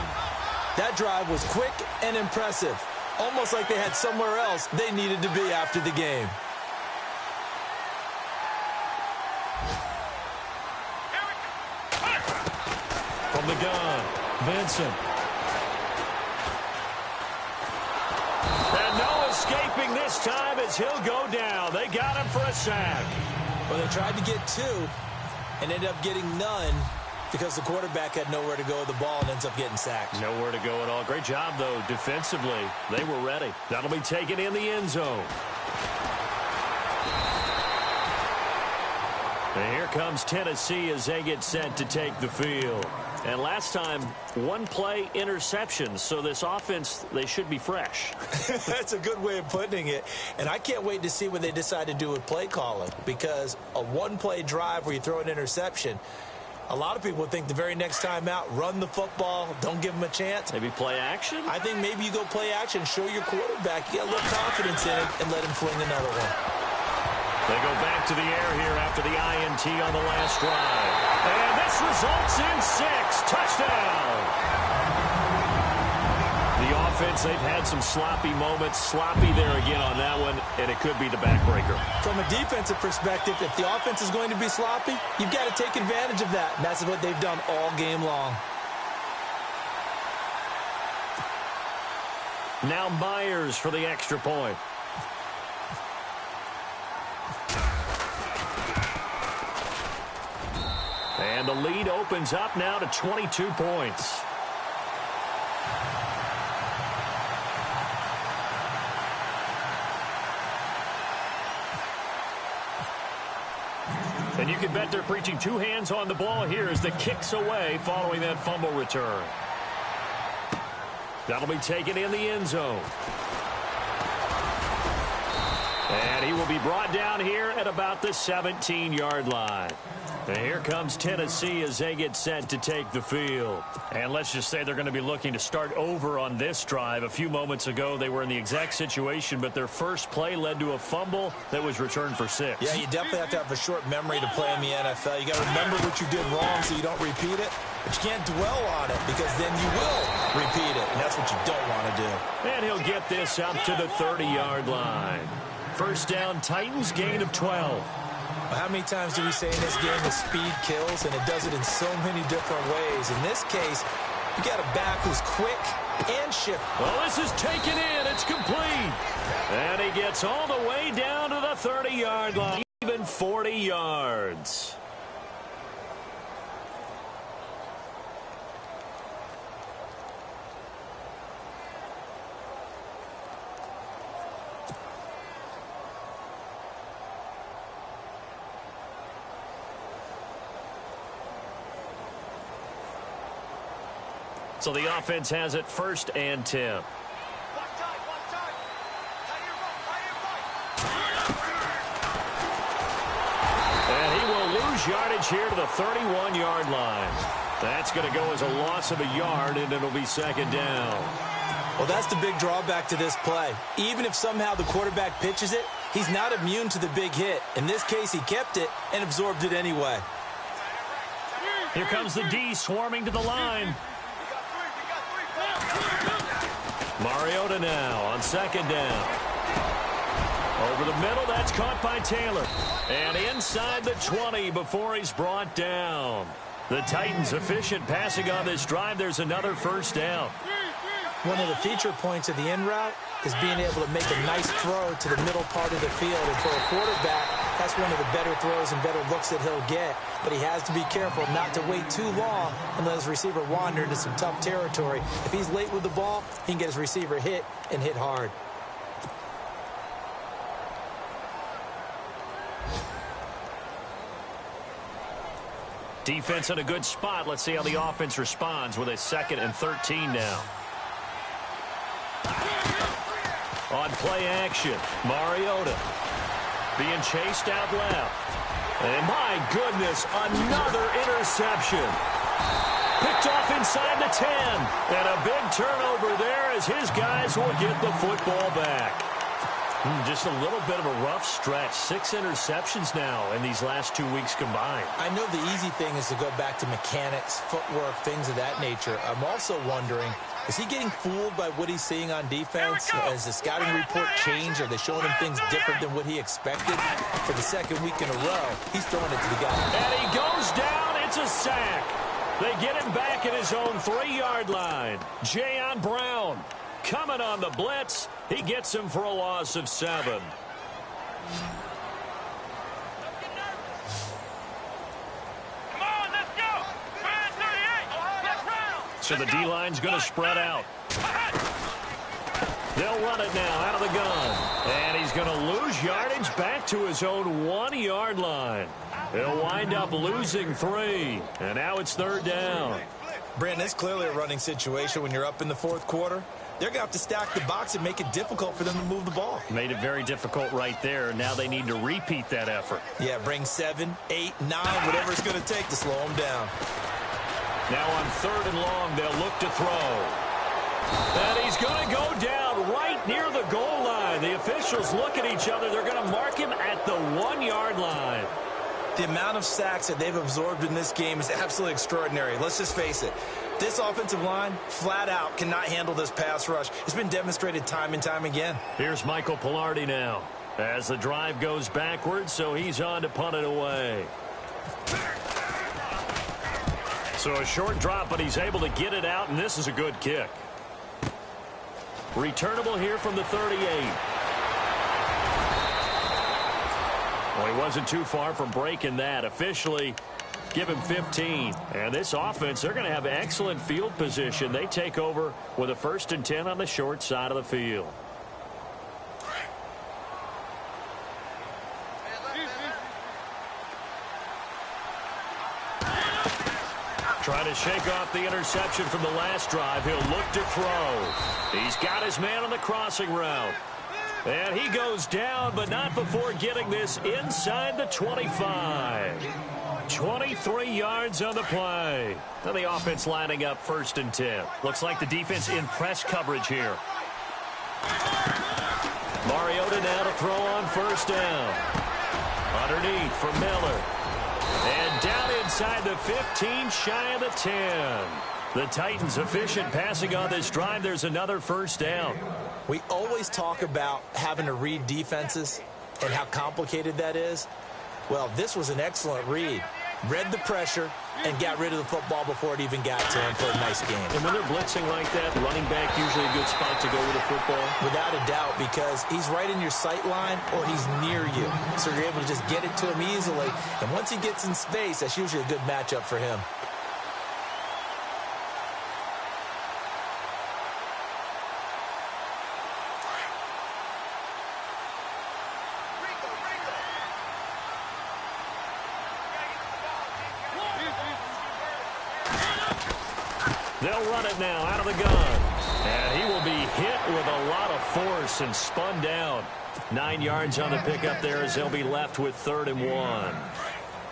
That drive was quick and impressive. Almost like they had somewhere else they needed to be after the game. From the gun, Vincent. And no escaping this time as he'll go down. They got him for a sack. Well, they tried to get 2 and ended up getting none because the quarterback had nowhere to go with the ball and ends up getting sacked. Nowhere to go at all. Great job, though, defensively. They were ready. That'll be taken in the end zone. And here comes Tennessee as they get set to take the field. And last time, 1-play interception. So this offense, they should be fresh. That's a good way of putting it. And I can't wait to see what they decide to do with play calling. Because a 1-play drive where you throw an interception, a lot of people think the very next time out, run the football, don't give them a chance. Maybe play action? I think maybe you go play action, show your quarterback, you get a little confidence in it, and let him fling another one. They go back to the air here after the INT on the last drive. And this results in 6. Touchdown! The offense, they've had some sloppy moments. Sloppy there again on that one, and it could be the backbreaker. From a defensive perspective, if the offense is going to be sloppy, you've got to take advantage of that. And that's what they've done all game long. Now Myers for the extra point. And the lead opens up now to 22 points. And you can bet they're preaching 2 hands on the ball here as the kick's away following that fumble return. That'll be taken in the end zone. And he will be brought down here at about the 17-yard line. And here comes Tennessee as they get set to take the field. And let's just say they're going to be looking to start over on this drive. A few moments ago, they were in the exact situation, but their first play led to a fumble that was returned for 6. Yeah, you definitely have to have a short memory to play in the NFL. You got to remember what you did wrong so you don't repeat it. But you can't dwell on it because then you will repeat it, and that's what you don't want to do. And he'll get this up to the 30-yard line. First down, Titans, gain of 12. How many times do we say in this game that speed kills, and it does it in so many different ways? In this case, you got a back who's quick and shifty. Well, this is taken in. It's complete. And he gets all the way down to the 30-yard line, even 40 yards. So the offense has it 1st and 10. And he will lose yardage here to the 31-yard line. That's going to go as a loss of a yard, and it'll be 2nd down. Well, that's the big drawback to this play. Even if somehow the quarterback pitches it, he's not immune to the big hit. In this case, he kept it and absorbed it anyway. Here comes the D swarming to the line. Mariota now on 2nd down. Over the middle, that's caught by Taylor. And inside the 20 before he's brought down. The Titans efficient passing on this drive. There's another 1st down. One of the feature points of the in route is being able to make a nice throw to the middle part of the field. And for a quarterback, that's one of the better throws and better looks that he'll get. But he has to be careful not to wait too long and let his receiver wander into some tough territory. If he's late with the ball, he can get his receiver hit and hit hard. Defense in a good spot. Let's see how the offense responds with a 2nd and 13 now. On play action, Mariota being chased out left. And my goodness, another interception. Picked off inside the 10. And a big turnover there as his guys will get the football back. Just a little bit of a rough stretch. 6 interceptions now in these last 2 weeks combined. I know the easy thing is to go back to mechanics, footwork, things of that nature. I'm also wondering, is he getting fooled by what he's seeing on defense? Has the scouting report changed? Are they showing him things different than what he expected? For the 2nd week in a row, he's throwing it to the guy. And he goes down. It's a sack. They get him back at his own 3-yard line. Jayon Brown coming on the blitz. He gets him for a loss of 7. So the D-line's going to spread out. They'll run it now out of the gun. And he's going to lose yardage back to his own 1-yard line. He'll wind up losing 3. And now it's 3rd down. Brandon, it's clearly a running situation when you're up in the 4th quarter. They're going to have to stack the box and make it difficult for them to move the ball. Made it very difficult right there. Now they need to repeat that effort. Yeah, bring 7, 8, 9, whatever it's going to take to slow them down. Now on 3rd and long, they'll look to throw. And he's going to go down right near the goal line. The officials look at each other. They're going to mark him at the 1-yard line. The amount of sacks that they've absorbed in this game is absolutely extraordinary. Let's just face it. This offensive line, flat out, cannot handle this pass rush. It's been demonstrated time and time again. Here's Michael Pilardi now as the drive goes backwards, so he's on to punt it away. So a short drop, but he's able to get it out, and this is a good kick. Returnable here from the 38. Well, he wasn't too far from breaking that. Officially, give him 15. And this offense, they're going to have excellent field position. They take over with a 1st and 10 on the short side of the field. Trying to shake off the interception from the last drive. He'll look to throw. He's got his man on the crossing route. And he goes down, but not before getting this inside the 25. 23 yards on the play. Now the offense lining up 1st and 10. Looks like the defense in press coverage here. Mariota now to throw on 1st down. Underneath for Miller. And down inside the 15, shy of the 10. The Titans efficient passing on this drive. There's another 1st down. We always talk about having to read defenses and how complicated that is. Well, this was an excellent read. Read the pressure and got rid of the football before it even got to him for a nice game. And when they're blitzing like that, running back usually a good spot to go with the football? Without a doubt, because he's right in your sight line or he's near you. So you're able to just get it to him easily. And once he gets in space, that's usually a good matchup for him. They'll run it now out of the gun. And he will be hit with a lot of force and spun down. 9 yards on the pickup there as they'll be left with 3rd and 1.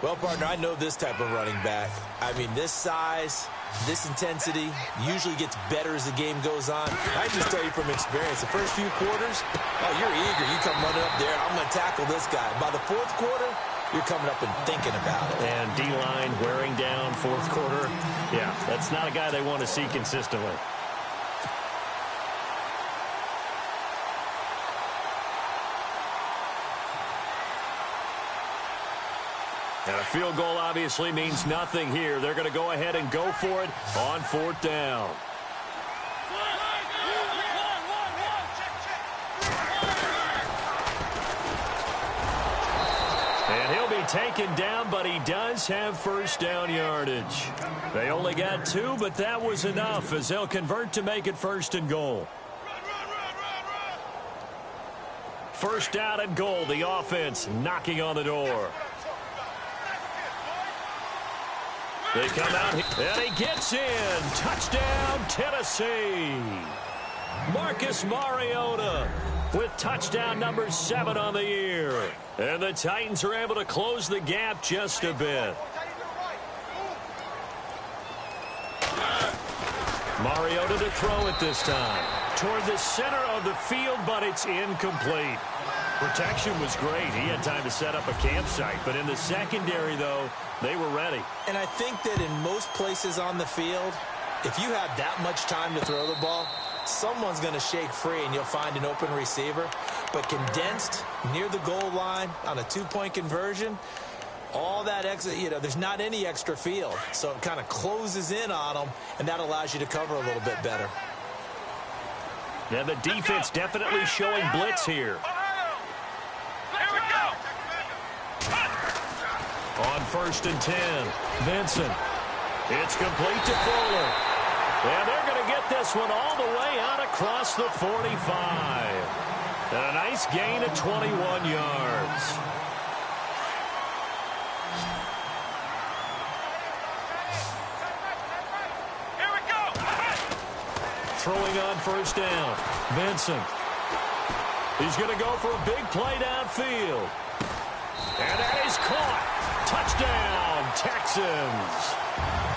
Well, partner, I know this type of running back. I mean, this size, this intensity usually gets better as the game goes on. I can just tell you from experience, the first few quarters, oh, you're eager. You come running up there, I'm going to tackle this guy. By the 4th quarter, you're coming up and thinking about it. And D-line wearing down 4th quarter. Yeah, that's not a guy they want to see consistently. And a field goal obviously means nothing here. They're going to go ahead and go for it on 4th down. taken down, but he does have first down yardage. They only got 2, but that was enough as they'll convert to make it 1st and goal. First down and goal, the offense knocking on the door. They come out, and he gets in. Touchdown, Tennessee. Marcus Mariota with touchdown number 7 on the year. And the Titans are able to close the gap just a bit. Mariota to throw it this time. Toward the center of the field, but it's incomplete. Protection was great. He had time to set up a campsite. But in the secondary, though, they were ready. And I think that in most places on the field, if you have that much time to throw the ball, someone's going to shake free and you'll find an open receiver. But condensed near the goal line on a 2-point conversion, all that extra, there's not any extra field. So it kind of closes in on them, and that allows you to cover a little bit better. And the defense definitely showing blitz here. Here we go. On 1st and 10, Vincent. It's complete to Fuller. And they're going to get this one all the way out across the 45. And a nice gain of 21 yards. Here we go. Throwing on 1st down, Vincent. He's going to go for a big play downfield. And that is caught. Touchdown, Texans.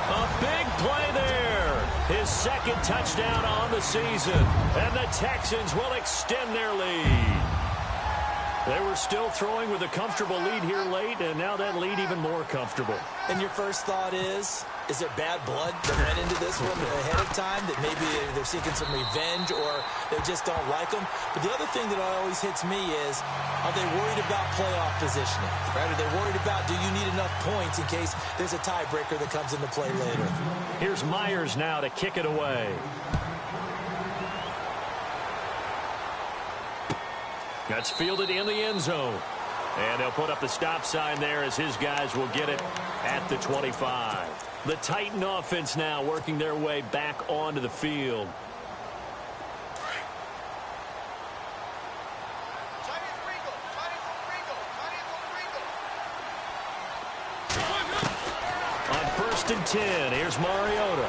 A big play there. His 2nd touchdown on the season. And the Texans will extend their lead. They were still throwing with a comfortable lead here late, and now that lead even more comfortable. And your first thought is there bad blood that went into this one ahead of time, that maybe they're seeking some revenge or they just don't like them? But the other thing that always hits me is, are they worried about playoff positioning? Right? Are they worried about, do you need enough points in case there's a tiebreaker that comes into play later? Here's Myers now to kick it away. That's fielded in the end zone. And they'll put up the stop sign there as his guys will get it at the 25. The Titan offense now working their way back onto the field. On 1st and 10, here's Mariota.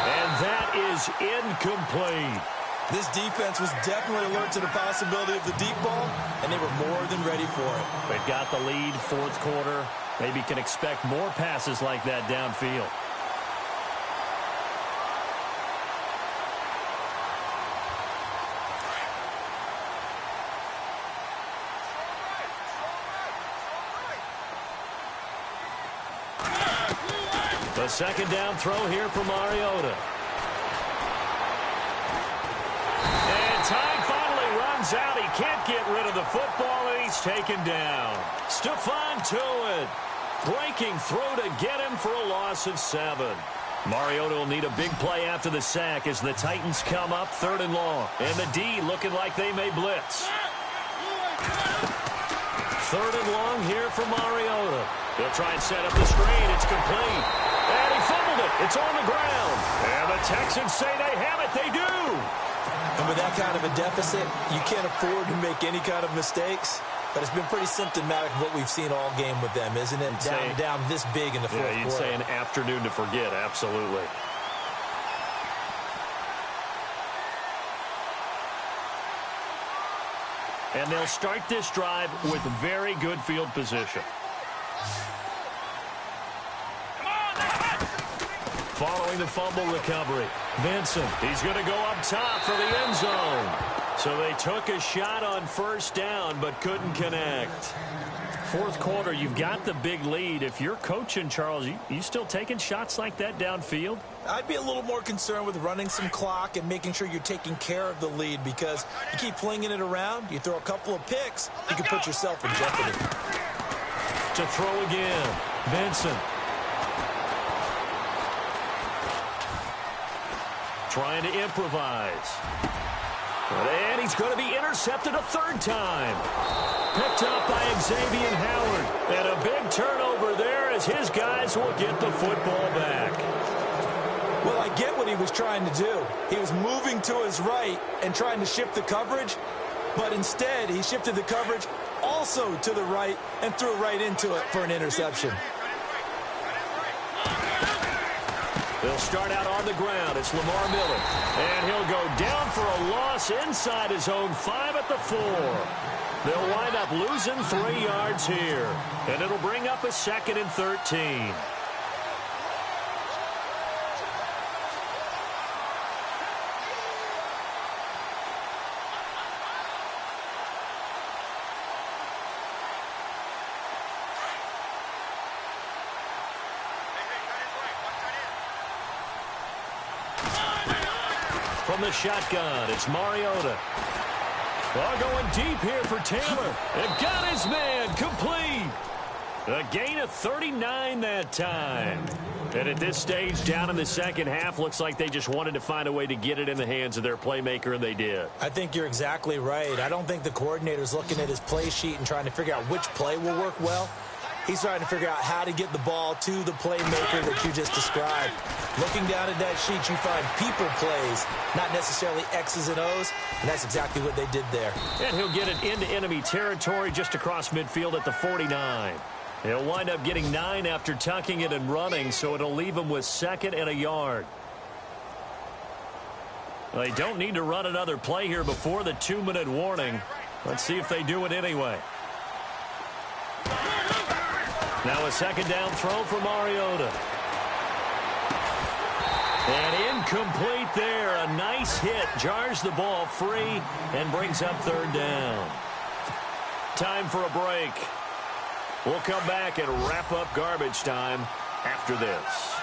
And that is incomplete. This defense was definitely alert to the possibility of the deep ball, and they were more than ready for it. They've got the lead, 4th quarter. Maybe can expect more passes like that downfield. The 2nd down throw here for Mariota. Time finally runs out. He can't get rid of the football, and he's taken down. Stephon Tuitt breaking through to get him for a loss of 7. Mariota will need a big play after the sack as the Titans come up 3rd and long. And the D looking like they may blitz. 3rd and long here for Mariota. They'll try and set up the screen. It's complete. And he fumbled it. It's on the ground. And the Texans say they have it. They do. And with that kind of a deficit, you can't afford to make any kind of mistakes. But it's been pretty symptomatic of what we've seen all game with them, isn't it? Down this big in the 4th quarter. Yeah, you'd say an afternoon to forget, absolutely. And they'll start this drive with very good field position. Following the fumble recovery, Vincent, he's going to go up top for the end zone. So they took a shot on 1st down but couldn't connect. 4th quarter, you've got the big lead. If you're coaching, Charles, you still taking shots like that downfield? I'd be a little more concerned with running some clock and making sure you're taking care of the lead, because you keep flinging it around, you throw a couple of picks, you can put yourself in jeopardy. To throw again, Vincent. Trying to improvise. And he he's going to be intercepted a third time. Picked up by Xavier Howard. And a big turnover there as his guys will get the football back. Well, I get what he was trying to do. He was moving to his right and trying to shift the coverage, but instead he shifted the coverage also to the right and threw right into it for an interception. They'll start out on the ground. It's Lamar Miller. And he'll go down for a loss inside his own 5 at the 4. They'll wind up losing 3 yards here. And it'll bring up a 2nd and 13. From the shotgun, it's Mariota. Well, going deep here for Taylor. And got his man complete. A gain of 39 that time. And at this stage, down in the second half, looks like they just wanted to find a way to get it in the hands of their playmaker, and they did. I think you're exactly right. I don't think the coordinator's looking at his play sheet and trying to figure out which play will work well. He's trying to figure out how to get the ball to the playmaker that you just described. Looking down at that sheet, you find people plays, not necessarily X's and O's, and that's exactly what they did there. And he'll get it into enemy territory just across midfield at the 49. He'll wind up getting 9 after tucking it and running, so it'll leave him with 2nd and a yard. They don't need to run another play here before the 2-minute warning. Let's see if they do it anyway. Now a 2nd down throw for Mariota. And incomplete there. A nice hit. Jars the ball free and brings up 3rd down. Time for a break. We'll come back and wrap up garbage time after this.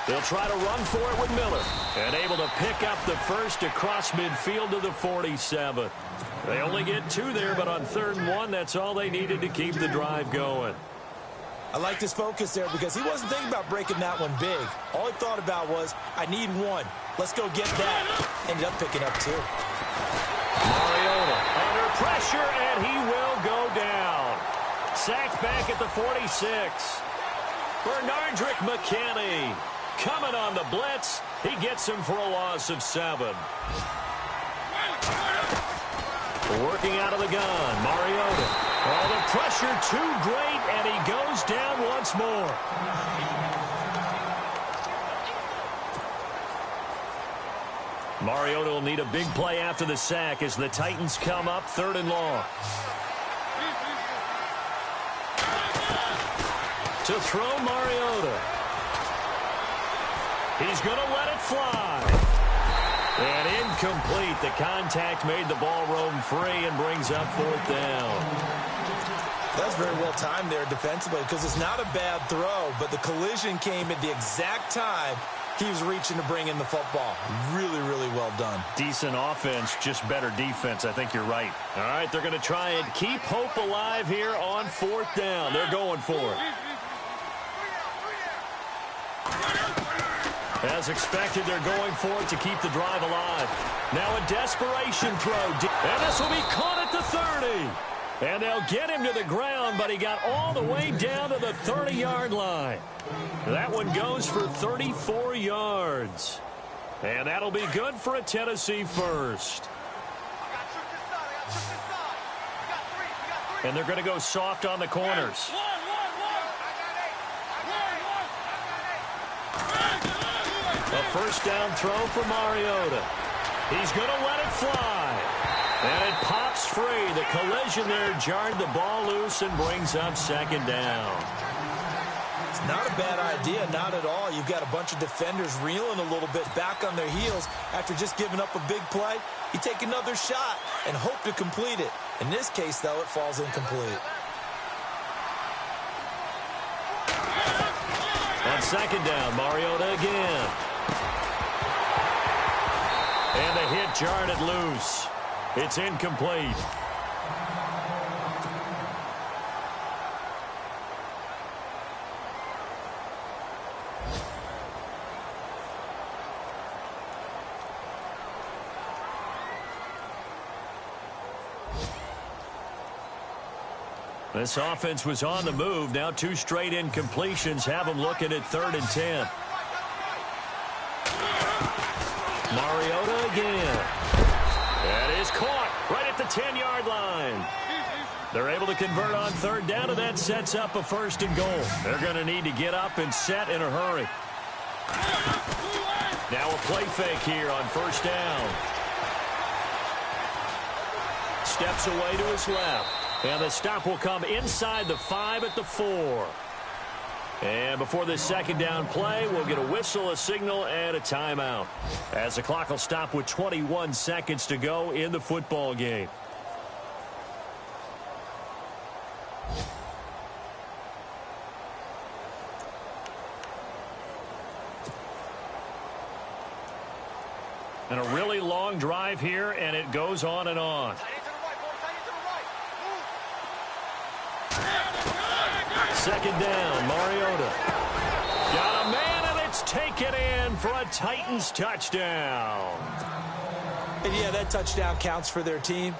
They'll try to run for it with Miller. And able to pick up the first across midfield to the 47. They only get 2 there, but on 3rd and 1, that's all they needed to keep the drive going. I liked his focus there because he wasn't thinking about breaking that one big. All he thought about was, I need 1. Let's go get that. Ended up picking up 2. Mariota under pressure, and he will go down. Sacked back at the 46. Bernardrick McKinney coming on the blitz. He gets him for a loss of 7. Working out of the gun, Mariota. Oh, the pressure too great, and he goes down once more. Mariota will need a big play after the sack as the Titans come up 3rd and long. To throw Mariota. He's going to let it fly. And incomplete. The contact made the ball roam free and brings up 4th down. That's very well timed there defensively because it's not a bad throw, but the collision came at the exact time he was reaching to bring in the football. Really, really well done. Decent offense, just better defense. I think you're right. All right, they're going to try and keep hope alive here on 4th down. They're going for it. As expected, they're going for it to keep the drive alive. Now a desperation throw. And this will be caught at the 30. And they'll get him to the ground, but he got all the way down to the 30-yard line. That one goes for 34 yards. And that'll be good for a Tennessee first. And they're going to go soft on the corners. A 1st down throw for Mariota. He's going to let it fly. And it pops free. The collision there jarred the ball loose and brings up 2nd down. It's not a bad idea, not at all. You've got a bunch of defenders reeling a little bit back on their heels after just giving up a big play. You take another shot and hope to complete it. In this case, though, it falls incomplete. On 2nd down, Mariota again. And the hit jarred it loose. It's incomplete. This offense was on the move. Now 2 straight incompletions have them looking at 3rd and 10. Mariota again. That is caught right at the 10-yard line. They're able to convert on 3rd down, and that sets up a 1st and goal. They're going to need to get up and set in a hurry. Now a play fake here on 1st down. Steps away to his left. And the stop will come inside the 5 at the 4. And before this 2nd down play, we'll get a whistle, a signal, and a timeout, as the clock will stop with 21 seconds to go in the football game. And a really long drive here, and it goes on and on. 2nd down, Mariota. Got a man, and it's taken in for a Titans touchdown. And yeah, that touchdown counts for their team,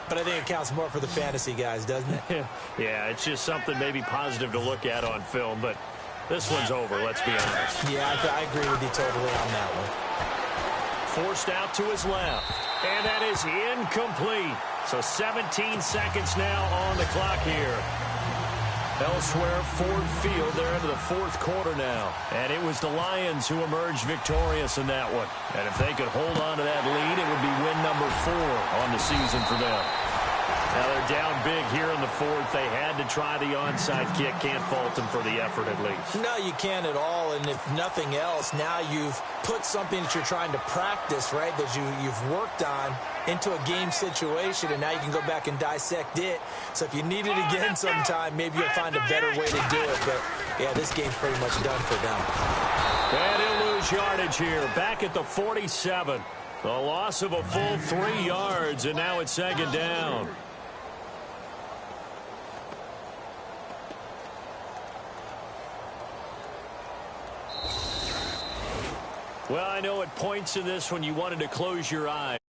but I think it counts more for the fantasy guys, doesn't it? Yeah, it's just something maybe positive to look at on film, but this one's over, let's be honest. Yeah, I agree with you totally on that one. Forced out to his left, and that is incomplete. So 17 seconds now on the clock here. Elsewhere, Ford Field, they're into the 4th quarter now. And it was the Lions who emerged victorious in that one. And if they could hold on to that lead, it would be win number 4 on the season for them. Now they're down big here in the 4th. They had to try the onside kick. Can't fault them for the effort at least. No, you can't at all. And if nothing else, now you've put something that you're trying to practice, right, that you've worked on into a game situation, and now you can go back and dissect it. So if you need it again sometime, maybe you'll find a better way to do it. But, yeah, this game's pretty much done for them. And he'll lose yardage here. Back at the 47. The loss of a full 3 yards, and now it's 2nd down. Well, I know at points in this when you wanted to close your eyes.